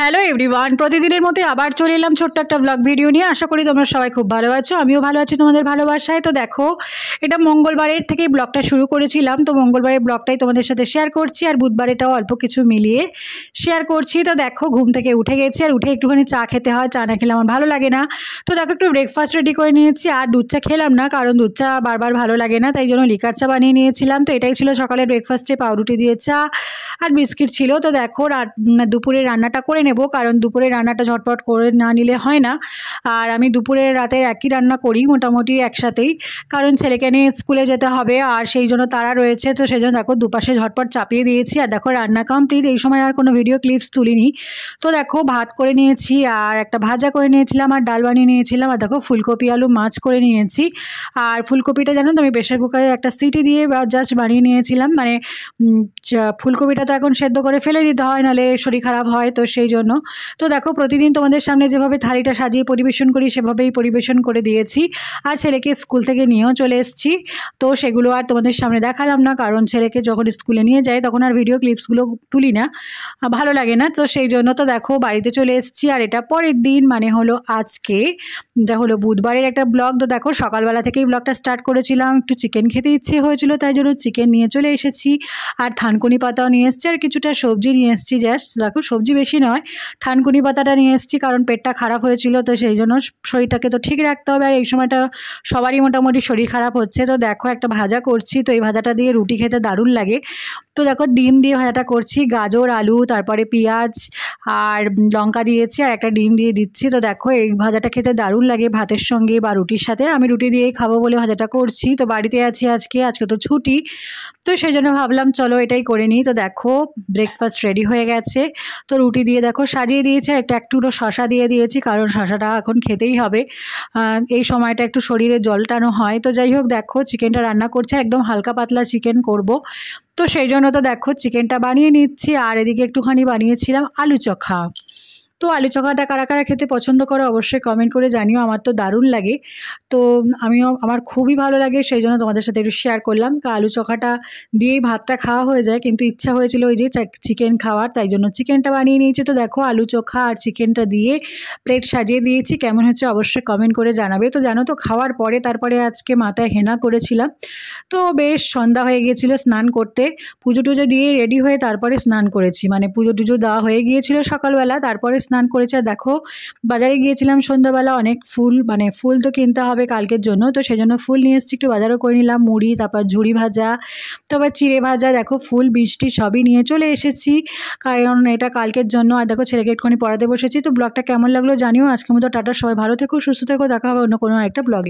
Hello everyone, প্রতিদিনের মতো আবার চলে এলাম ছোট্ট একটা ব্লগ ভিডিও নিয়ে। আশা করি তোমরা সবাই খুব ভালো আছো, আমিও ভালো আছি তোমাদের ভালোবাসায়। তো দেখো, এটা মঙ্গলবারের থেকেই ব্লগটা শুরু করেছিলাম, তো মঙ্গলবারের ব্লগটাই তোমাদের সাথে শেয়ার করছি, আর বুধবারেটাও অল্প কিছু মিলিয়ে শেয়ার করছি। তো দেখো, ঘুম থেকে উঠে গেছি, আর উঠে একটুখানি চা খেতে হয়, চা না খেলে আমার ভালো লাগে না। তো দেখো, একটু ব্রেকফাস্ট রেডি করে নিয়েছি, আর দুধ চা খেলাম না, কারণ দুধ চা বারবার ভালো লাগে না, তাই জন্য লিকার চা বানিয়ে নিয়েছিলাম। তো এটাই ছিল সকালের ব্রেকফাস্টে, পাউরুটি দিয়ে চা আর বিস্কিট ছিল। তো দেখো, দুপুরে রান্নাটা করে নেব, কারণ দুপুরে রান্নাটা ঝটপট করে না নিলে হয় না। আর আমি দুপুরে রাতে একই রান্না করি মোটামুটি একসাথেই, কারণ ছেলেকে নিয়ে স্কুলে যেতে হবে, আর সেই জন্য তারা রয়েছে। তো সেই জন্য দেখো, দুপাশে ঝটপট চাপিয়ে দিয়েছি। আর দেখো, রান্না কমপ্লিট। এই সময় আর কোনো ভিডিও ক্লিপস তুলিনি। তো দেখো, ভাত করে নিয়েছি, আর একটা ভাজা করে নিয়েছিলাম, আর ডাল বানিয়ে নিয়েছিলাম। আর দেখো, ফুলকপি আলু মাছ করে নিয়েছি। আর ফুলকপিটা জানো তো, আমি প্রেশার কুকারে একটা সিটি দিয়ে জাস্ট বানিয়ে নিয়েছিলাম। মানে ফুলকপিটা তো এখন সেদ্ধ করে ফেলে দিতে হয়, নাহলে শরীর খারাপ হয়, তো সেই জন্য। তো দেখো, প্রতিদিন তোমাদের সামনে যেভাবে থালিটা সাজিয়ে পরিবেশন করি, সেভাবেই পরিবেশন করে দিয়েছি। আর ছেলেকে স্কুল থেকে নিয়েও চলে এসেছি। তো সেগুলো আর তোমাদের সামনে দেখালাম না, কারণ ছেলেকে যখন স্কুলে নিয়ে যায় তখন আর ভিডিও ক্লিপসগুলো তুলি না, ভালো লাগে না, তো সেই জন্য। তো দেখো, বাড়িতে চলে এসেছি, আর এটা পরের দিন, মানে হলো আজকে, এটা হলো বুধবারের একটা ব্লগ। তো দেখো, সকালবেলা থেকেই ব্লগটা স্টার্ট করেছিলাম, একটু চিকেন খেতে ইচ্ছে হয়েছিল, তাই জন্য চিকেন নিয়ে চলে এসেছি। আর থানকুনি পাতাও নিয়ে এসেছি, আর কিছুটা সবজি নিয়ে এসেছি। জাস্ট দেখো, সবজি বেশি নয়, থানকুনি পাতাটা নিয়ে এসেছি, কারণ পেটটা খারাপ হয়েছিল, তো সেই জন্য শরীরটাকে তো ঠিক রাখতে হবে। আর এই সময়টা সবারই মোটামুটি শরীর খারাপ হচ্ছে। তো দেখো, একটা ভাজা করছি, তো এই ভাজাটা দিয়ে রুটি খেতে দারুণ লাগে। তো দেখো, ডিম দিয়ে ভাজাটা করছি, গাজর আলু তারপরে পেঁয়াজ আর লঙ্কা দিয়েছি, আর একটা ডিম দিয়ে দিচ্ছি। তো দেখো, এই ভাজাটা খেতে দারুণ লাগে ভাতের সঙ্গে বা রুটির সাথে। আমি রুটি দিয়েই খাবো বলে ভাজাটা করছি। তো বাড়িতে আছি আজকে তো ছুটি, তো সেই জন্য ভাবলাম চলো এটাই করে নিই। তো দেখো, ব্রেকফাস্ট রেডি হয়ে গেছে। তো রুটি দিয়ে দেখো সাজিয়ে দিয়েছি, আর একটুকরো শশা দিয়ে দিয়েছি, কারণ শশাটা এখন খেতেই হবে। এই সময়টা একটু শরীরে জল টানো হয়। তো যাই হোক, দেখো চিকেনটা রান্না করছে, একদম হালকা পাতলা চিকেন করব, তো সেই জন্য তো দেখো চিকেনটা বানিয়ে নিচ্ছি। আর এদিকে একটুখানি বানিয়েছিলাম আলু চোখা। তো আলু চোখাটা কারা কারা খেতে পছন্দ করো অবশ্যই কমেন্ট করে জানিও, আমার তো দারুণ লাগে। তো আমার খুবই ভালো লাগে, সেই জন্য তোমাদের সাথে একটু শেয়ার করলাম। আলু চোখাটা দিয়েই ভাতটা খাওয়া হয়ে যায়, কিন্তু ইচ্ছা হয়েছিল ওই যে চিকেন খাওয়ার, তাই জন্য চিকেনটা বানিয়ে নিয়েছি। তো দেখো, আলু চোখা আর চিকেনটা দিয়ে প্লেট সাজিয়ে দিয়েছি, কেমন হচ্ছে অবশ্যই কমেন্ট করে জানাবে। তো জানো তো, খাওয়ার পরে তারপরে আজকে মাথায় হেনা করেছিলাম। তো বেশ সন্ধ্যা হয়ে গিয়েছিল স্নান করতে, পুজো টুজো দিয়ে রেডি হয়ে তারপরে স্নান করেছি, মানে পুজো টুজো দেওয়া হয়ে গিয়েছিল সকালবেলা, তারপরে স্নান করেছে। আর দেখো, বাজারে গিয়েছিলাম সন্ধ্যাবেলা, অনেক ফুল, মানে ফুল তো কিনতে হবে কালকের জন্য, তো সেই জন্য ফুল নিয়ে এসেছি, একটু বাজারও করে নিলাম, মুড়ি, তারপর ঝুড়ি ভাজা, তারপর চিড়ে ভাজা। দেখো, ফুল মিষ্টি সবই নিয়ে চলে এসেছি, কারণ এটা কালকের জন্য। আর দেখো, ছেলেকে একটুখানি পড়াতে বসেছি। তো ব্লগটা কেমন লাগলো জানিও। আজকের মতো টাটা, সবাই ভালো থেকো, সুস্থ থেকো, দেখা হবে অন্য কোনো একটা ব্লগে।